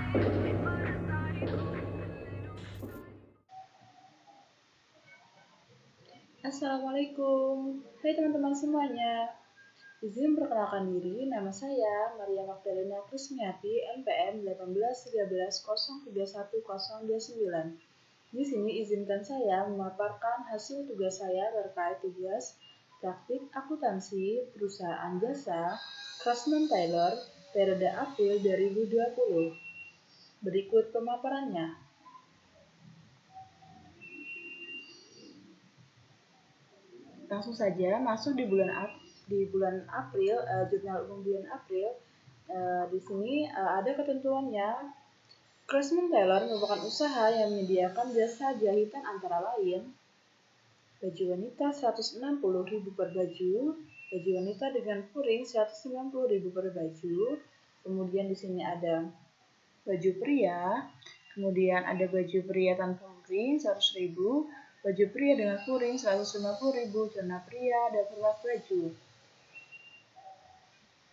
Assalamualaikum. Hai teman-teman semuanya. Izin perkenalkan diri, nama saya Maria Magdalena Krismiati, NPM 181303129. Di sini izinkan saya memaparkan hasil tugas saya terkait tugas praktik akuntansi perusahaan jasa Craftsman Tailor periode April 2020. Berikut pemaparannya. Langsung saja masuk di bulan April, jurnal umum bulan April. Di sini ada ketentuannya. Craftsman Tailor merupakan usaha yang menyediakan jasa jahitan antara lain baju wanita 160.000 per baju, baju wanita dengan furing 190.000 per baju. Kemudian di sini ada baju pria, kemudian ada baju pria tanpa furing 100.000, baju pria dengan furing 150.000, celana pria, dan pernak baju.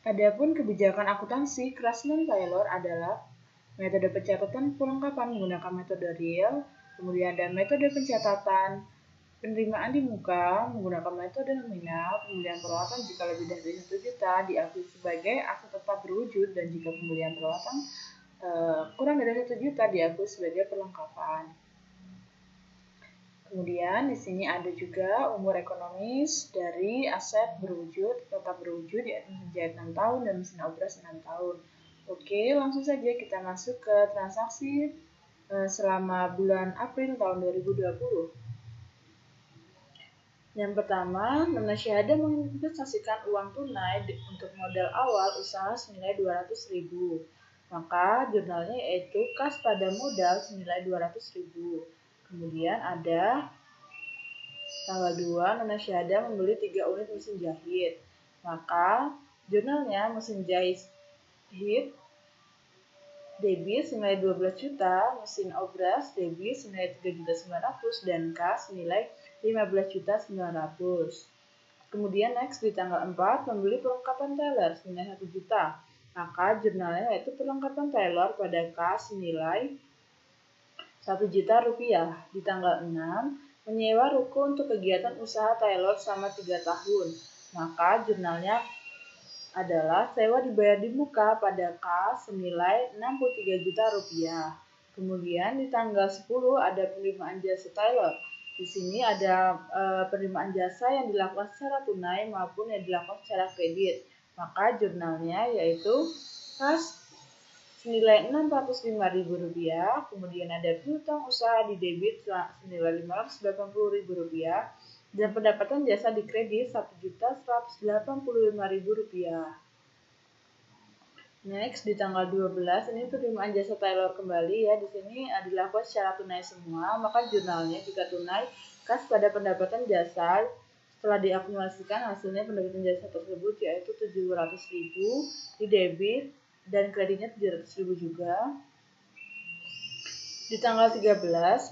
Adapun kebijakan akuntansi Craftsman Tailor adalah metode pencatatan perlengkapan menggunakan metode real, kemudian ada metode pencatatan penerimaan di muka menggunakan metode nominal, kemudian peralatan jika lebih dari 1 juta diakui sebagai aset tetap berwujud, dan jika pembelian peralatan kurang dari 1 juta diakui sebagai perlengkapan. Kemudian di sini ada juga umur ekonomis dari aset berwujud, tetap berwujud, yaitu mesin jahit 6 tahun dan mesin obras 6 tahun. Oke, langsung saja kita masuk ke transaksi selama bulan April tahun 2020. Yang pertama, Nona Syahada menginvestasikan uang tunai untuk modal awal usaha senilai 200.000. Maka jurnalnya yaitu kas pada modal senilai 200.000. Kemudian ada tanggal 2, Nona Syahada membeli 3 unit mesin jahit. Maka jurnalnya mesin jahit debit senilai 12 juta, mesin obras debit senilai 3.900.000 dan kas senilai 15.900.000. Kemudian next di tanggal 4 membeli perlengkapan tailor senilai 1 juta. Maka jurnalnya yaitu perlengkapan tailor pada kas senilai 1 juta rupiah. Di tanggal 6 menyewa ruko untuk kegiatan usaha tailor selama 3 tahun. Maka jurnalnya adalah sewa dibayar di muka pada kas senilai 63 juta rupiah. Kemudian di tanggal 10 ada penerimaan jasa tailor. Di sini ada penerimaan jasa yang dilakukan secara tunai maupun yang dilakukan secara kredit. Maka jurnalnya yaitu kas senilai 605.000 rupiah. Kemudian ada piutang usaha di debit senilai 580.000 rupiah. Dan pendapatan jasa di kredit 1.185.000 rupiah. Next di tanggal 12 ini penerimaan jasa tailor kembali ya. Di sini dilakukan secara tunai semua, maka jurnalnya jika tunai kas pada pendapatan jasa setelah diakumulasikan hasilnya pendapatan jasa tersebut yaitu 700.000 di debit dan kreditnya 700.000 juga. Di tanggal 13,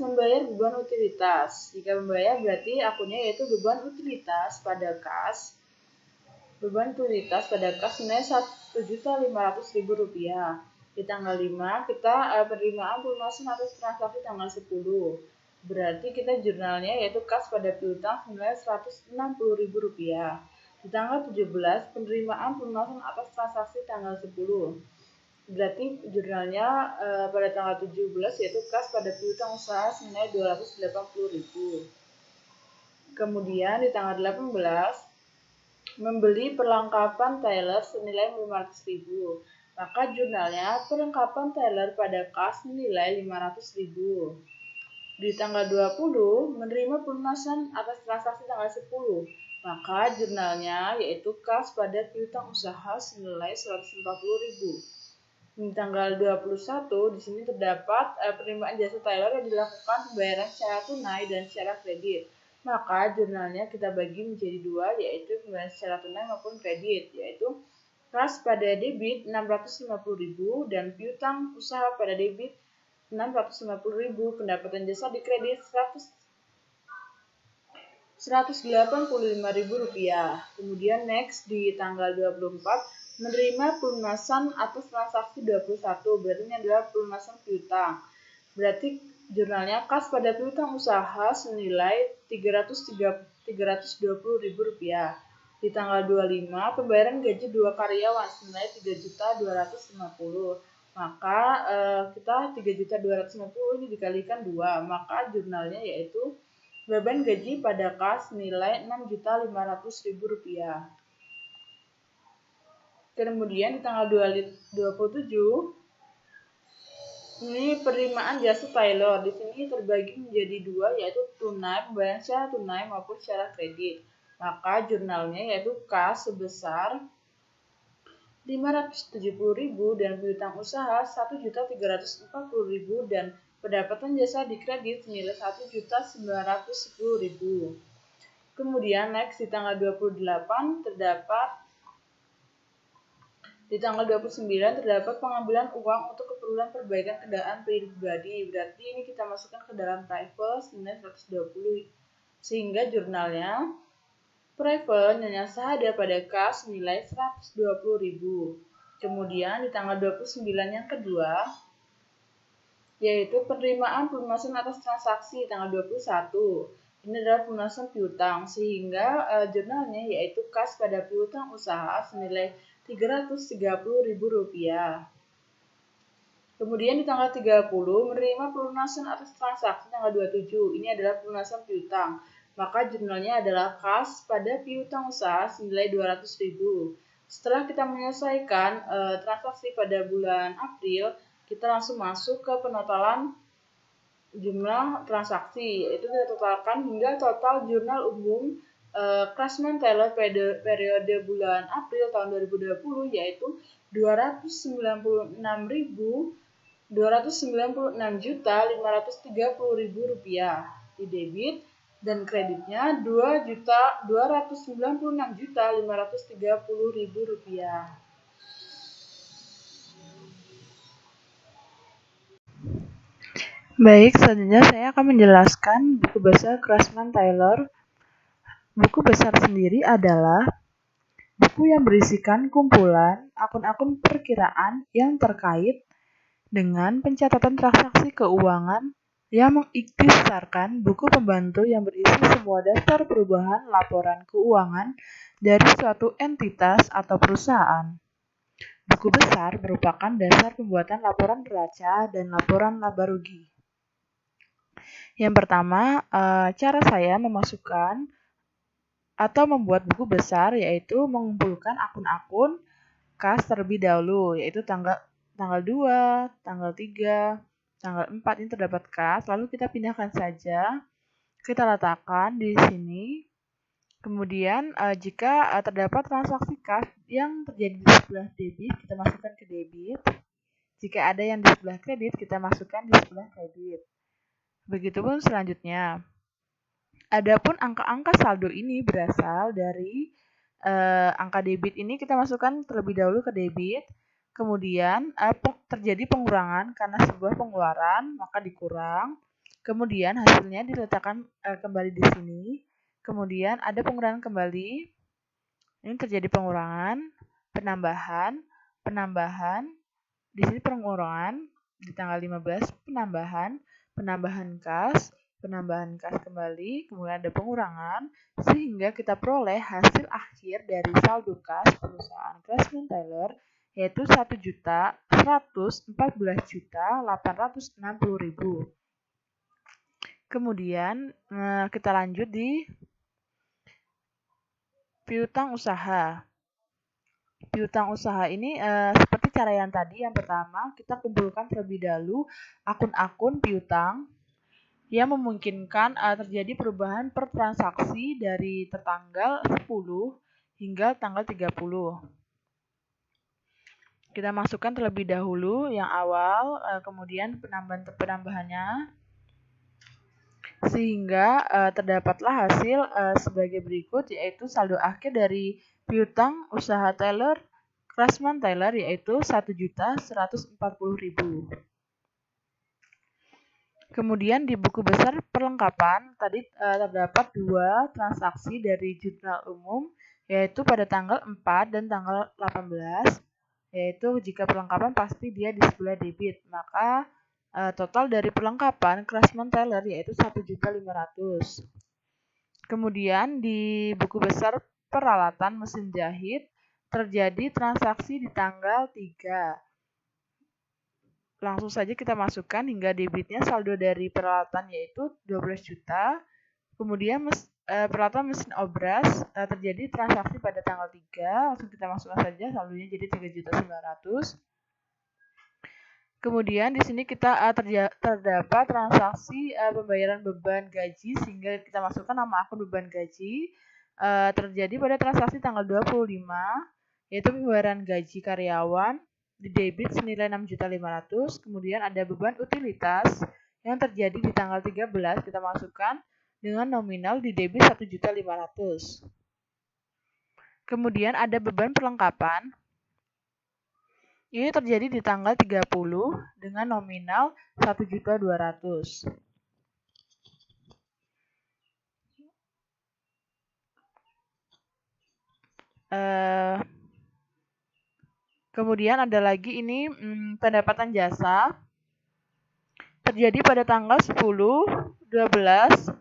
membayar beban utilitas. Jika membayar berarti akunnya yaitu beban utilitas pada kas. Beban utilitas pada kas senilai 1.500.000 rupiah. Di tanggal 5, kita penerimaan pelunasan atas transaksi tanggal 10. Berarti kita jurnalnya yaitu kas pada piutang senilai 160.000 rupiah. Di tanggal 17, penerimaan pelunasan atas transaksi tanggal 10. Berarti jurnalnya pada tanggal 17 yaitu kas pada piutang usaha senilai 280.000. Kemudian di tanggal 18 membeli perlengkapan tailor senilai 500.000. Maka jurnalnya perlengkapan tailor pada kas senilai 500.000. Di tanggal 20 menerima pelunasan atas transaksi tanggal 10. Maka jurnalnya yaitu kas pada piutang usaha senilai 140.000. Di tanggal 21 di sini terdapat penerimaan jasa tailor yang dilakukan pembayaran secara tunai dan secara kredit. Maka jurnalnya kita bagi menjadi 2 yaitu pembayaran secara tunai maupun kredit, yaitu kas pada debit 650.000 dan piutang usaha pada debit 650.000, pendapatan jasa di kredit 185.000 rupiah. Kemudian next di tanggal 24 menerima pelunasan atas transaksi 21, berarti ini adalah pelunasan piutang. Berarti jurnalnya kas pada piutang usaha senilai Rp320.000. Di tanggal 25, pembayaran gaji 2 karyawan senilai Rp3.250.000. Maka kita 3.250.000 ini dikalikan 2, maka jurnalnya yaitu beban gaji pada kas nilai Rp6.500.000. Kemudian di tanggal 27 ini penerimaan jasa tailor. Di sini terbagi menjadi 2, yaitu tunai, pembayaran secara tunai maupun secara kredit. Maka jurnalnya yaitu kas sebesar Rp570.000 dan piutang usaha Rp1.340.000 dan pendapatan jasa di kredit senilai Rp1.910.000. Kemudian next di tanggal 28 di tanggal 29 terdapat pengambilan uang untuk keperluan perbaikan kendaraan pribadi. Berarti ini kita masukkan ke dalam travel senilai 120. Sehingga jurnalnya travel Nyonya Sahada pada kas nilai Rp120.000. Kemudian di tanggal 29 yang kedua yaitu penerimaan pelunasan atas transaksi tanggal 21. Ini adalah pelunasan piutang sehingga jurnalnya yaitu kas pada piutang usaha senilai Rp330.000. Kemudian di tanggal 30 menerima pelunasan atas transaksi tanggal 27. Ini adalah pelunasan piutang. Maka jurnalnya adalah kas pada piutang usaha senilai Rp200.000. Setelah kita menyelesaikan transaksi pada bulan April, kita langsung masuk ke penotalan jumlah transaksi, yaitu kita totalkan hingga total jurnal umum Craftsman Tailor periode bulan April tahun 2020 yaitu Rp296.530.000 di debit dan kreditnya Rp296.530.000. Baik, selanjutnya saya akan menjelaskan buku besar Craftsman Tailor. Buku besar sendiri adalah buku yang berisikan kumpulan akun-akun perkiraan yang terkait dengan pencatatan transaksi keuangan yang mengikhtisarkan buku pembantu yang berisi semua daftar perubahan laporan keuangan dari suatu entitas atau perusahaan. Buku besar merupakan dasar pembuatan laporan neraca dan laporan laba rugi. Yang pertama, cara saya memasukkan atau membuat buku besar yaitu mengumpulkan akun-akun kas terlebih dahulu, yaitu tanggal 2, tanggal 3, tanggal 4 ini terdapat kas, lalu kita pindahkan saja, kita letakkan di sini. Kemudian jika terdapat transaksi kas yang terjadi di sebelah debit, kita masukkan ke debit. Jika ada yang di sebelah kredit, kita masukkan di sebelah kredit. Begitupun selanjutnya. Adapun angka-angka saldo ini berasal dari angka debit ini kita masukkan terlebih dahulu ke debit, kemudian terjadi pengurangan karena sebuah pengeluaran, maka dikurang, kemudian hasilnya diletakkan kembali di sini, kemudian ada pengurangan kembali, ini terjadi pengurangan, penambahan, di sini pengurangan, di tanggal 15 penambahan kas kembali, kemudian ada pengurangan, sehingga kita peroleh hasil akhir dari saldo kas perusahaan Craftsman Tailor yaitu Rp1.114.860.000. Kemudian kita lanjut di piutang usaha. Piutang usaha ini seperti cara yang tadi, yang pertama kita kumpulkan terlebih dahulu akun-akun piutang yang memungkinkan terjadi perubahan per transaksi dari tertanggal 10 hingga tanggal 30. Kita masukkan terlebih dahulu yang awal, kemudian penambahannya, sehingga terdapatlah hasil sebagai berikut, yaitu saldo akhir dari piutang usaha Tailor Craftsman Tailor yaitu Rp1.140.000. Kemudian di buku besar perlengkapan tadi terdapat 2 transaksi dari jurnal umum yaitu pada tanggal 4 dan tanggal 18, yaitu jika perlengkapan pasti dia di sebelah debit. Maka total dari perlengkapan Craftsman-Tailor yaitu 1.500.000. Kemudian di buku besar peralatan mesin jahit terjadi transaksi di tanggal 3. Langsung saja kita masukkan hingga debitnya saldo dari peralatan yaitu 12 juta. Kemudian peralatan mesin obras terjadi transaksi pada tanggal 3. Langsung kita masukkan saja saldonya jadi 3.900.000. Kemudian di sini kita terdapat transaksi pembayaran beban gaji sehingga kita masukkan nama akun beban gaji terjadi pada transaksi tanggal 25 yaitu pembayaran gaji karyawan di debit senilai 6.500.000. Kemudian ada beban utilitas yang terjadi di tanggal 13 kita masukkan dengan nominal di debit 1.500.000. Kemudian ada beban perlengkapan. Ini terjadi di tanggal 30 dengan nominal 1.200.000. Kemudian ada lagi ini pendapatan jasa terjadi pada tanggal 10, 12,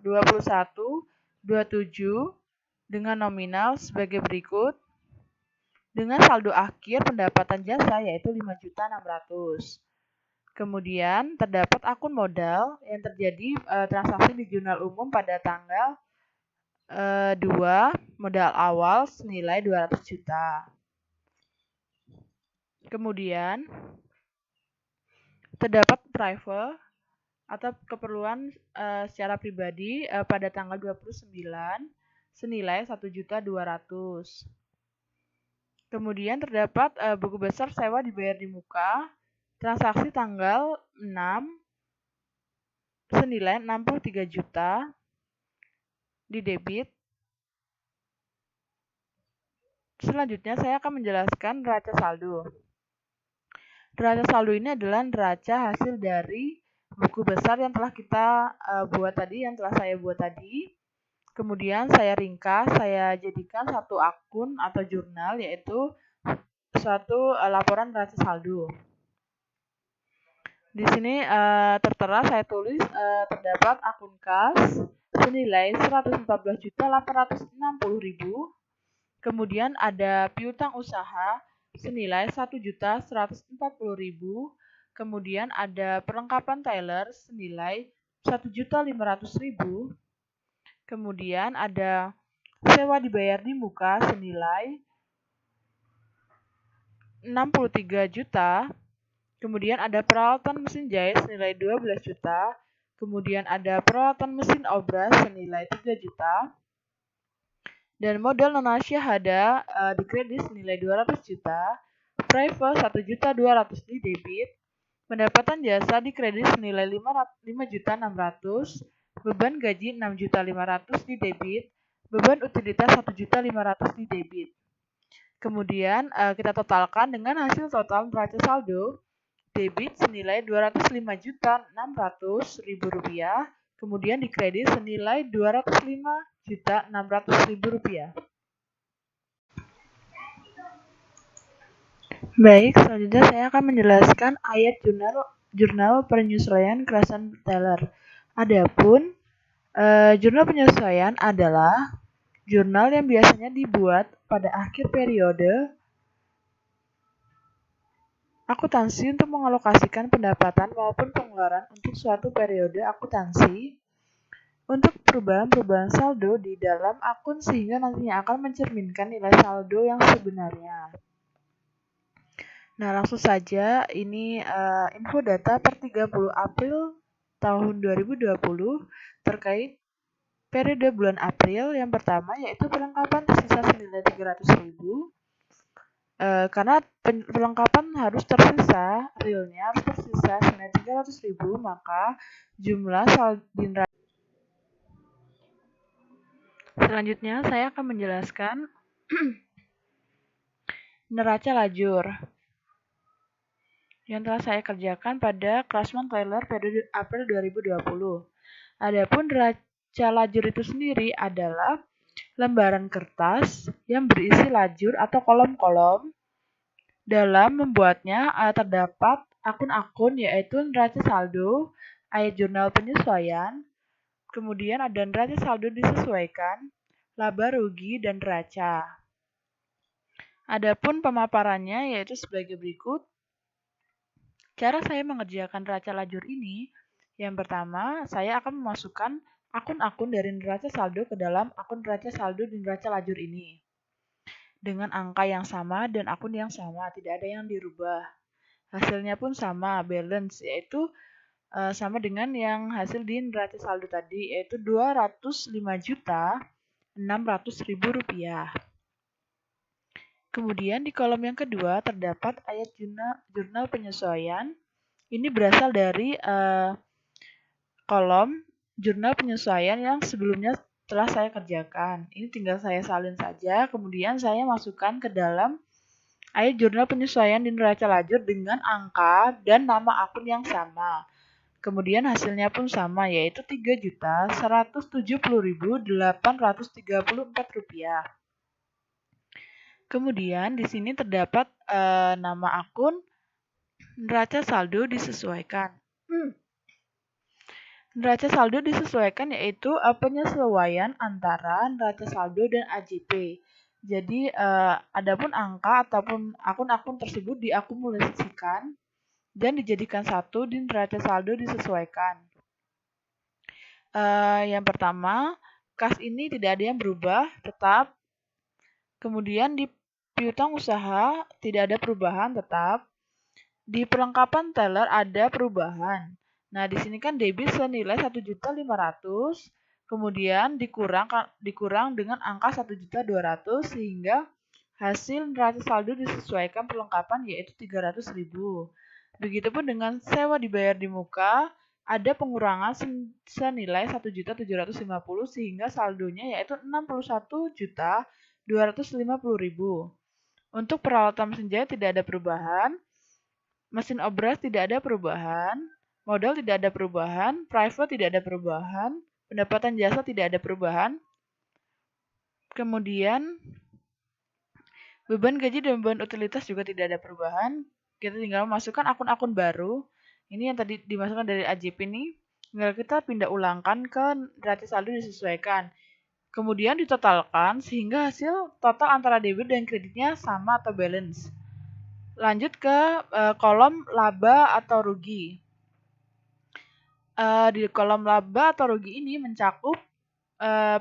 21, 27 dengan nominal sebagai berikut. Dengan saldo akhir pendapatan jasa yaitu 5.600.000. Kemudian terdapat akun modal yang terjadi transaksi di jurnal umum pada tanggal 2 modal awal senilai 200 juta. Kemudian terdapat private atau keperluan secara pribadi pada tanggal 29 senilai 1.200.000. Kemudian terdapat buku besar sewa dibayar di muka, transaksi tanggal 6 senilai 63 juta di debit. Selanjutnya saya akan menjelaskan neraca saldo. Neraca saldo ini adalah neraca hasil dari buku besar yang telah kita buat tadi, yang telah saya buat tadi. Kemudian saya ringkas, saya jadikan satu akun atau jurnal yaitu suatu laporan neraca saldo. Di sini tertera saya tulis terdapat akun kas senilai 114.860.000. Kemudian ada piutang usaha senilai 1.140.000. Kemudian ada perlengkapan tailor senilai 1.500.000. Kemudian ada sewa dibayar di muka senilai 63 juta. Kemudian ada peralatan mesin jahit senilai 12 juta. Kemudian ada peralatan mesin obras senilai 3 juta. Dan modal non syahada di kredit senilai 200 juta. Private 1.200.000 di debit. Pendapatan jasa di kredit senilai 5.600.000. Beban gaji 6.500.000 di debit. Beban utilitas 1.500.000 di debit. Kemudian kita totalkan dengan hasil total neraca saldo. Debit senilai Rp205.600.000, kemudian di kredit senilai Rp205.600.000. Baik, selanjutnya saya akan menjelaskan ayat jurnal penyesuaian Craftsman-Tailor. Adapun jurnal penyesuaian adalah jurnal yang biasanya dibuat pada akhir periode akuntansi untuk mengalokasikan pendapatan maupun pengeluaran untuk suatu periode akuntansi untuk perubahan-perubahan saldo di dalam akun sehingga nantinya akan mencerminkan nilai saldo yang sebenarnya. Nah, langsung saja ini info data per 30 April tahun 2020 terkait periode bulan April. Yang pertama yaitu perlengkapan tersisa senilai 300.000. Karena perlengkapan harus tersisa, realnya harus tersisa senilai 300.000, maka jumlah saldo neraca. Selanjutnya saya akan menjelaskan neraca lajur yang telah saya kerjakan pada Craftsman-Tailor periode April 2020. Adapun neraca lajur itu sendiri adalah lembaran kertas yang berisi lajur atau kolom-kolom. Dalam membuatnya terdapat akun-akun yaitu neraca saldo, ayat jurnal penyesuaian, kemudian ada neraca saldo disesuaikan, laba rugi, dan neraca. Adapun pemaparannya yaitu sebagai berikut. Cara saya mengerjakan neraca lajur ini, yang pertama, saya akan memasukkan akun-akun dari neraca saldo ke dalam akun neraca saldo di neraca lajur ini. Dengan angka yang sama dan akun yang sama, tidak ada yang dirubah. Hasilnya pun sama, balance, yaitu sama dengan yang hasil di neraca saldo tadi, yaitu Rp205.600.000. Kemudian di kolom yang kedua terdapat ayat jurnal penyesuaian. Ini berasal dari kolom jurnal penyesuaian yang sebelumnya telah saya kerjakan. Ini tinggal saya salin saja, kemudian saya masukkan ke dalam ayat jurnal penyesuaian di neraca lajur dengan angka dan nama akun yang sama. Kemudian hasilnya pun sama, yaitu Rp3.170.834. Kemudian di sini terdapat nama akun neraca saldo disesuaikan. Neraca saldo disesuaikan yaitu penyesuaian antara neraca saldo dan AJP. Jadi, adapun angka ataupun akun-akun tersebut diakumulasikan dan dijadikan satu di neraca saldo disesuaikan. Yang pertama, kas ini tidak ada yang berubah, tetap. Kemudian di piutang usaha tidak ada perubahan, tetap. Di perlengkapan teller ada perubahan. Nah, di sini kan debit senilai 1.500.000, kemudian dikurang dengan angka 1.200.000 sehingga hasil neraca saldo disesuaikan perlengkapan yaitu 300.000. Begitupun dengan sewa dibayar di muka, ada pengurangan senilai 1.750.000 sehingga saldonya yaitu 61.250.000. Untuk peralatan mesin jahit tidak ada perubahan. Mesin obras tidak ada perubahan, modal tidak ada perubahan, private tidak ada perubahan, pendapatan jasa tidak ada perubahan. Kemudian beban gaji dan beban utilitas juga tidak ada perubahan. Kita tinggal masukkan akun-akun baru. Ini yang tadi dimasukkan dari AJP ini, tinggal kita pindah ulangkan ke neraca saldo disesuaikan. Kemudian ditotalkan sehingga hasil total antara debit dan kreditnya sama atau balance. Lanjut ke kolom laba atau rugi. Di kolom laba atau rugi ini mencakup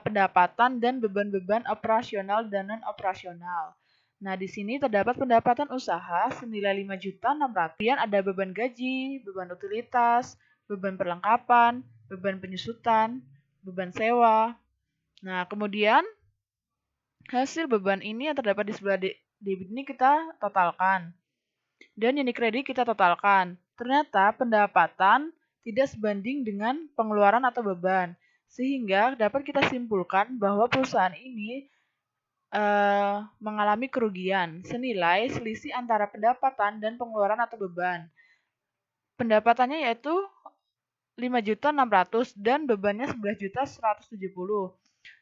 pendapatan dan beban-beban operasional dan non-operasional. Nah, di sini terdapat pendapatan usaha senilai 5.600.000. Kemudian ada beban gaji, beban utilitas, beban perlengkapan, beban penyusutan, beban sewa. Nah, kemudian hasil beban ini yang terdapat di sebelah debit ini kita totalkan. Dan yang dikredit kita totalkan. Ternyata pendapatan tidak sebanding dengan pengeluaran atau beban. Sehingga dapat kita simpulkan bahwa perusahaan ini mengalami kerugian senilai selisih antara pendapatan dan pengeluaran atau beban. Pendapatannya yaitu 5.600.000 dan bebannya 11.170.000.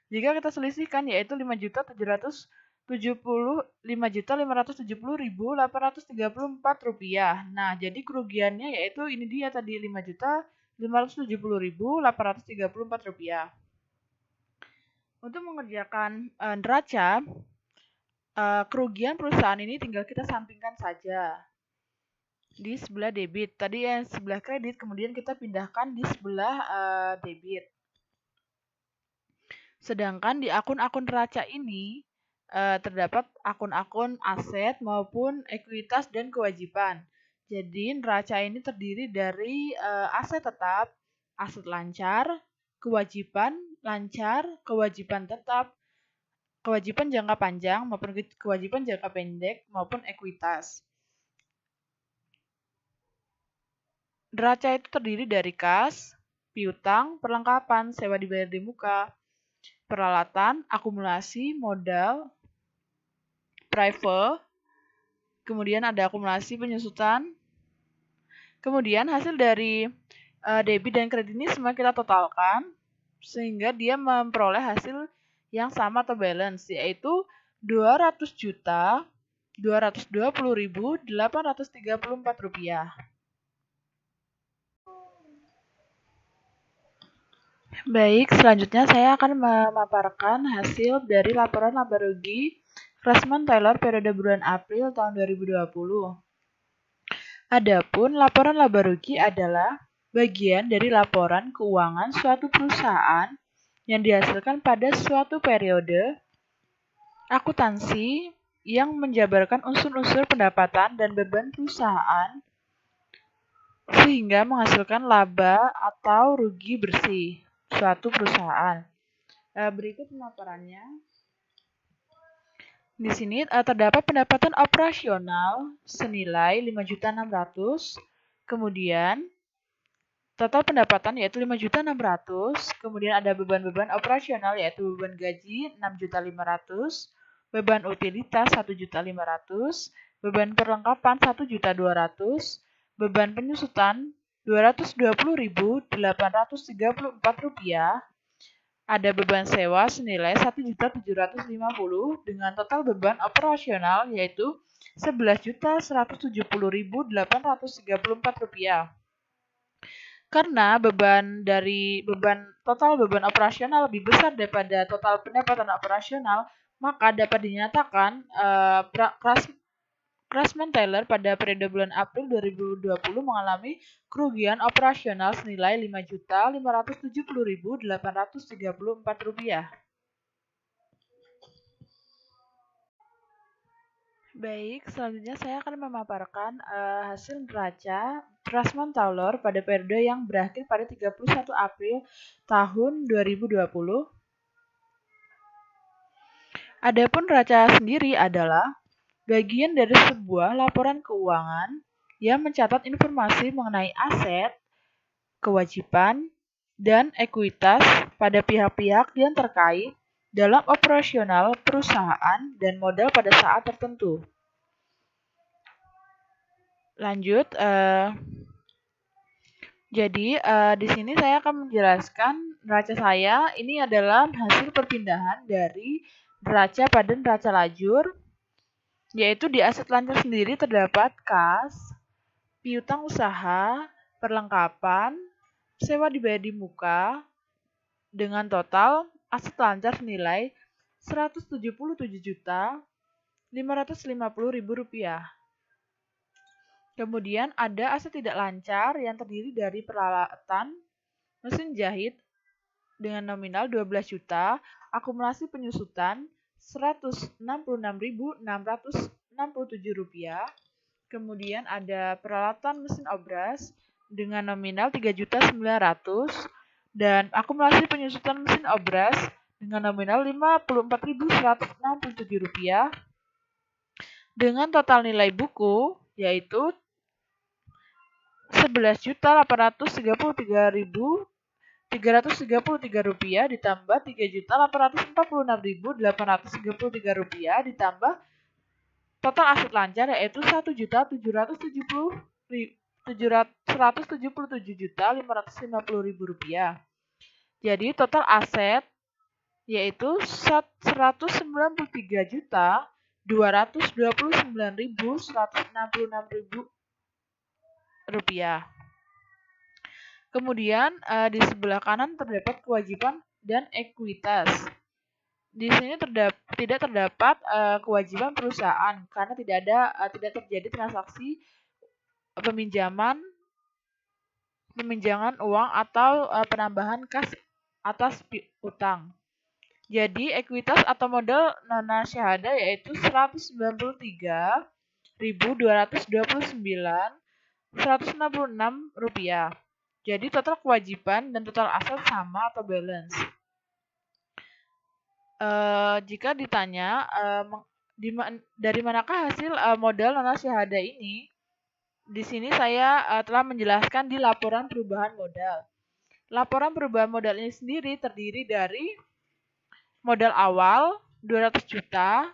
Jika kita selisihkan yaitu 5.570.834 rupiah. Nah, jadi kerugiannya yaitu ini dia tadi 5.570.834 rupiah. Untuk mengerjakan neraca, kerugian perusahaan ini tinggal kita sampingkan saja di sebelah debit. Tadi yang sebelah kredit, kemudian kita pindahkan di sebelah debit. Sedangkan di akun-akun neraca ini terdapat akun-akun aset maupun ekuitas dan kewajiban. Jadi neraca ini terdiri dari aset tetap, aset lancar, kewajiban lancar, kewajiban tetap, kewajiban jangka panjang maupun kewajiban jangka pendek maupun ekuitas. Neraca itu terdiri dari kas, piutang, perlengkapan, sewa dibayar di muka, peralatan, akumulasi, modal, private, kemudian ada akumulasi penyusutan, kemudian hasil dari debit dan kredit ini semua kita totalkan, sehingga dia memperoleh hasil yang sama atau balance, yaitu 200.220.834 rupiah. Baik, selanjutnya saya akan memaparkan hasil dari laporan laba rugi Craftsman Tailor periode bulan April tahun 2020. Adapun laporan laba rugi adalah bagian dari laporan keuangan suatu perusahaan yang dihasilkan pada suatu periode akuntansi yang menjabarkan unsur-unsur pendapatan dan beban perusahaan sehingga menghasilkan laba atau rugi bersih suatu perusahaan. Berikut pemaparannya. Di sini terdapat pendapatan operasional senilai 5.600.000, kemudian total pendapatan yaitu 5.600.000, kemudian ada beban-beban operasional yaitu beban gaji 6.500.000, beban utilitas 1.500.000, beban perlengkapan 1.200.000, beban penyusutan Rp220.834, ada beban sewa senilai Rp1.750.000 dengan total beban operasional yaitu Rp11.170.834. Karena total beban operasional lebih besar daripada total pendapatan operasional, maka dapat dinyatakan Craftsman Tailor pada periode bulan April 2020 mengalami kerugian operasional senilai Rp5.570.834. Baik, selanjutnya saya akan memaparkan hasil neraca Craftsman Tailor pada periode yang berakhir pada 31 April tahun 2020. Adapun neraca sendiri adalah bagian dari sebuah laporan keuangan yang mencatat informasi mengenai aset, kewajiban, dan ekuitas pada pihak-pihak yang terkait dalam operasional perusahaan dan modal pada saat tertentu. Lanjut, jadi di sini saya akan menjelaskan neraca saya. Ini adalah hasil perpindahan dari neraca pada neraca lajur, yaitu di aset lancar sendiri terdapat kas, piutang usaha, perlengkapan, sewa dibayar di muka, dengan total aset lancar senilai Rp177.550.000. Kemudian ada aset tidak lancar yang terdiri dari peralatan mesin jahit dengan nominal 12 juta, akumulasi penyusutan Rp166.667. Kemudian ada peralatan mesin obras dengan nominal 3.900.000 dan akumulasi penyusutan mesin obras dengan nominal Rp54.167 dengan total nilai buku yaitu Rp11.833.333 ditambah Rp3.846.833 ditambah total aset lancar yaitu Rp1.177.550.000. Jadi total aset yaitu Rp193.229.166.000. Kemudian di sebelah kanan terdapat kewajiban dan ekuitas. Di sini tidak terdapat kewajiban perusahaan karena tidak terjadi transaksi peminjaman uang atau penambahan kas atas utang. Jadi ekuitas atau modal nona syahada yaitu Rp193.229.166. Jadi total kewajiban dan total aset sama atau balance. Jika ditanya dari manakah hasil modal nona syahada ini, di sini saya telah menjelaskan di laporan perubahan modal. Laporan perubahan modal ini sendiri terdiri dari modal awal 200 juta,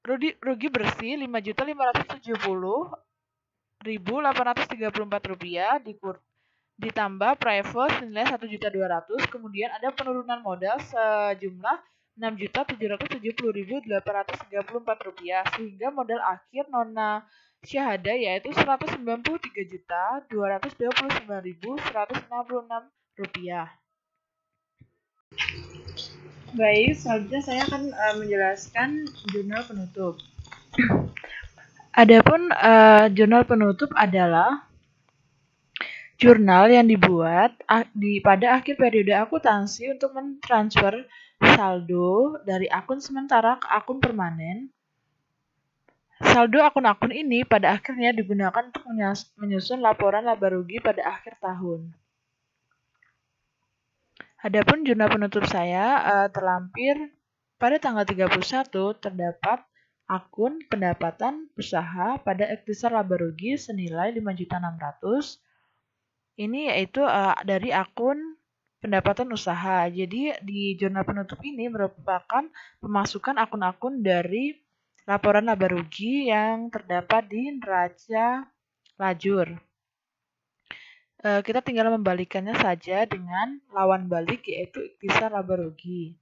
rugi bersih Rp5.570.834 ditambah private senilai 1.200.000, kemudian ada penurunan modal sejumlah Rp6.070.834, sehingga modal akhir nona syahada yaitu Rp193.229.166. Baik, selanjutnya saya akan menjelaskan jurnal penutup. Adapun jurnal penutup adalah jurnal yang dibuat pada akhir periode akuntansi untuk mentransfer saldo dari akun sementara ke akun permanen. Saldo akun-akun ini pada akhirnya digunakan untuk menyusun laporan laba rugi pada akhir tahun. Adapun jurnal penutup saya terlampir pada tanggal 31 terdapat akun pendapatan usaha pada ikhtisar laba rugi senilai 5.600.000. Ini yaitu dari akun pendapatan usaha. Jadi di jurnal penutup ini merupakan pemasukan akun-akun dari laporan laba rugi yang terdapat di neraca lajur. Kita tinggal membalikannya saja dengan lawan balik yaitu ikhtisar laba rugi.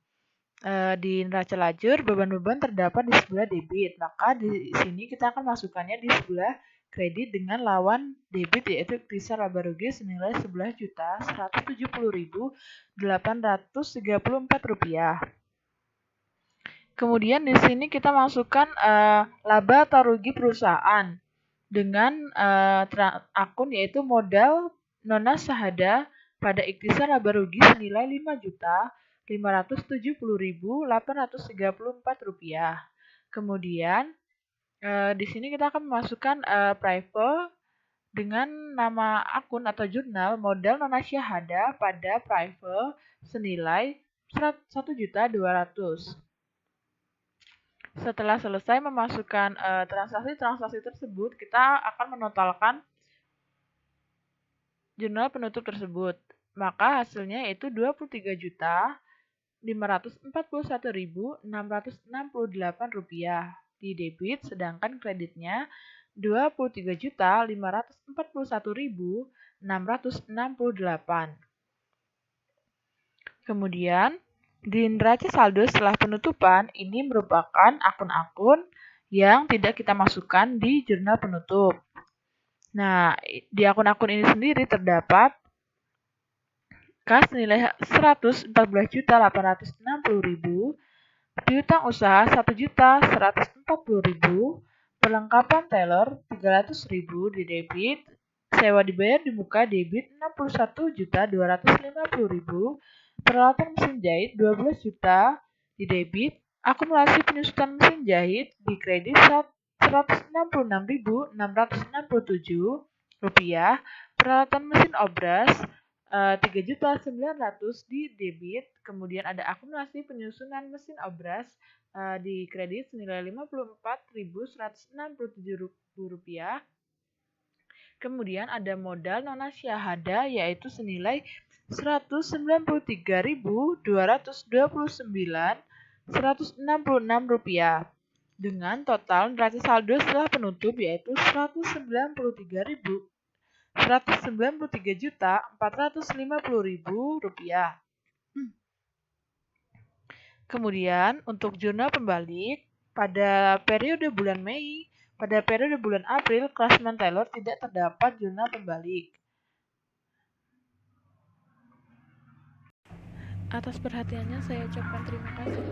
Di neraca lajur beban-beban terdapat di sebelah debit, maka di sini kita akan masukkannya di sebelah kredit dengan lawan debit yaitu ikhtisar laba rugi senilai Rp11.170.834. Kemudian di sini kita masukkan laba atau rugi perusahaan dengan akun yaitu modal nona syahada pada ikhtisar laba rugi senilai Rp5.570.834. Kemudian di sini kita akan memasukkan private dengan nama akun atau jurnal modal nona syahada pada private senilai Rp1.200.000. Setelah selesai memasukkan transaksi-transaksi tersebut, kita akan menotalkan jurnal penutup tersebut. Maka hasilnya yaitu Rp23.541.668 di debit, sedangkan kreditnya Rp23.541.668. Kemudian di neraca saldo setelah penutupan ini merupakan akun-akun yang tidak kita masukkan di jurnal penutup. Nah, di akun-akun ini sendiri terdapat kas nilai Rp114.860.000, piutang usaha Rp1.140.000, perlengkapan teller Rp300.000 di debit, sewa dibayar di muka debit Rp61.250.000, peralatan mesin jahit Rp12 juta di debit, akumulasi penyusutan mesin jahit di kredit Rp166.667, peralatan mesin obras Rp3.900.000 di debit, kemudian ada akumulasi penyusunan mesin obras di kredit senilai Rp54.167. Kemudian ada modal nona syahada yaitu senilai Rp193.229.166 dengan total neraca saldo setelah penutup yaitu Rp193.450.000. Kemudian untuk jurnal pembalik pada periode bulan Mei, pada periode bulan April Klasman Taylor tidak terdapat jurnal pembalik. Atas perhatiannya saya ucapkan terima kasih.